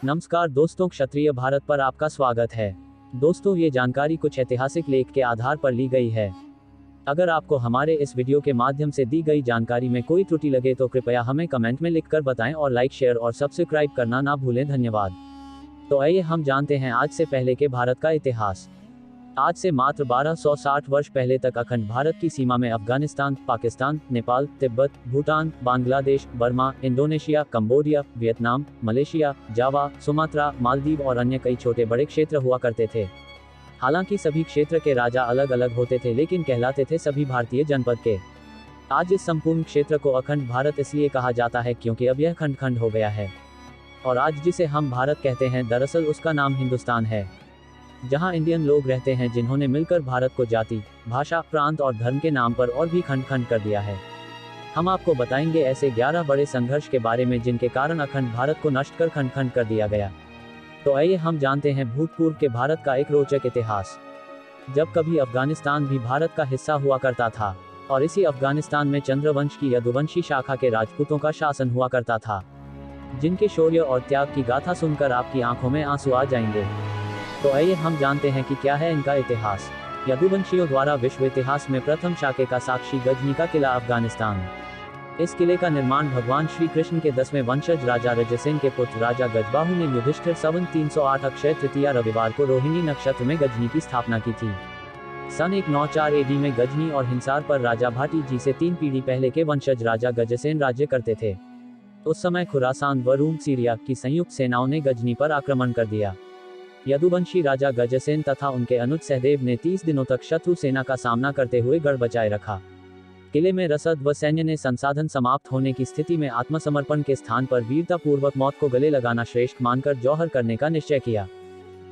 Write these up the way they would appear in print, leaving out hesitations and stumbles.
नमस्कार दोस्तों, क्षत्रिय भारत पर आपका स्वागत है। दोस्तों, ये जानकारी कुछ ऐतिहासिक लेख के आधार पर ली गई है। अगर आपको हमारे इस वीडियो के माध्यम से दी गई जानकारी में कोई त्रुटि लगे तो कृपया हमें कमेंट में लिखकर बताएं और लाइक, शेयर और सब्सक्राइब करना ना भूलें। धन्यवाद। तो आइए हम जानते हैं आज से पहले के भारत का इतिहास। आज से मात्र 1260 वर्ष पहले तक अखंड भारत की सीमा में Afghanistan, Pakistan, Nepal, Tibet, Bhutan, Bangladesh, Burma, Indonesia, Cambodia, Vietnam, Malaysia, Java, Sumatra, Maldives और अन्य कई छोटे बड़े क्षेत्र हुआ करते थे। हालांकि सभी क्षेत्र के राजा अलग अलग होते थे, लेकिन कहलाते थे सभी भारतीय जनपद के। आज इस संपूर्ण क्षेत्र को अखंड भारत इसलिए कहा जाता है क्योंकि अब यह खंड खंड हो गया है। और आज जिसे हम भारत कहते हैं, दरअसल उसका नाम हिंदुस्तान है, जहां इंडियन लोग रहते हैं जिन्होंने मिलकर भारत को जाति, भाषा, प्रांत और धर्म के नाम पर और भी खंड खंड कर दिया है। हम आपको बताएंगे ऐसे 11 बड़े संघर्ष के बारे में जिनके कारण अखंड भारत को नष्ट कर खंड खंड कर दिया गया। तो आइए हम जानते हैं भूतपूर्व के भारत का एक रोचक इतिहास। जब कभी अफगानिस्तान भी भारत का हिस्सा हुआ करता था और इसी अफगानिस्तान में चंद्रवंश की यदुवंशी शाखा के राजपूतों का शासन हुआ करता था, जिनके शौर्य और त्याग की गाथा सुनकर आपकी आंखों में आंसू आ जाएंगे। तो आइए हम जानते हैं कि क्या है इनका इतिहास। यदुवंशियों द्वारा विश्व इतिहास में प्रथम शाके का साक्षी गजनी का किला अफगानिस्तान। इस किले का निर्माण भगवान श्री कृष्ण के 10वें वंशज राजा रजसेन के पुत्र राजा गजबाहु ने युधिष्ठिर संवत 308 अक्षय तृतीया रविवार को रोहिणी नक्षत्र में गजनी की स्थापना की थी। सन 194 एडी में गजनी और हिंसार पर राजा भाटी जी से 3 पीढ़ी पहले के वंशज राजा गजसेन राज्य करते थे। उस समय खुरासान व रूम सीरिया की संयुक्त सेनाओं ने गजनी पर आक्रमण कर दिया। यदुवंशी राजा गजसेन तथा उनके अनुज सहदेव ने 30 दिनों तक शत्रु सेना का सामना करते हुए गढ़ बचाए रखा। किले में रसद व सैन्य ने संसाधन समाप्त होने की स्थिति में आत्मसमर्पण के स्थान पर वीरतापूर्वक मौत को गले लगाना श्रेष्ठ मानकर जौहर करने का निश्चय किया।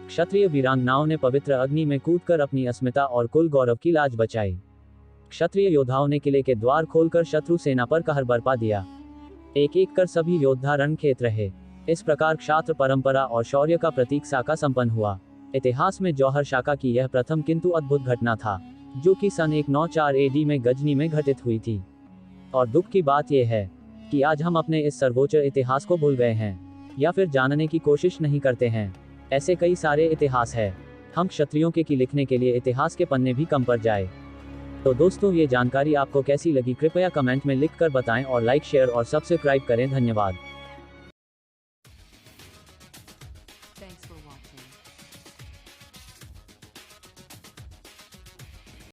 क्षत्रिय वीरांगनाओं ने पवित्र अग्नि में कूदकर अपनी अस्मिता और कुल गौरव की लाज बचाई। क्षत्रिय योद्धाओं ने किले के द्वार खोलकर शत्रु सेना पर कहर बरपा दिया। एक एक कर सभी योद्धा रणखेत रहे। इस प्रकार क्षात्र परंपरा और शौर्य का प्रतीक शाका संपन्न हुआ। इतिहास में जौहर शाका की यह प्रथम किंतु अद्भुत घटना था, जो कि सन 194 एडी में गजनी में घटित हुई थी। और दुख की बात यह है कि आज हम अपने इस सर्वोच्च इतिहास को भूल गए हैं या फिर जानने की कोशिश नहीं करते हैं। ऐसे कई सारे इतिहास है, हम क्षत्रियों के की लिखने के लिए इतिहास के पन्ने भी कम पड़ जाए। तो दोस्तों, ये जानकारी आपको कैसी लगी कृपया कमेंट में लिखकर बताएं और लाइक, शेयर और सब्सक्राइब करें। धन्यवाद।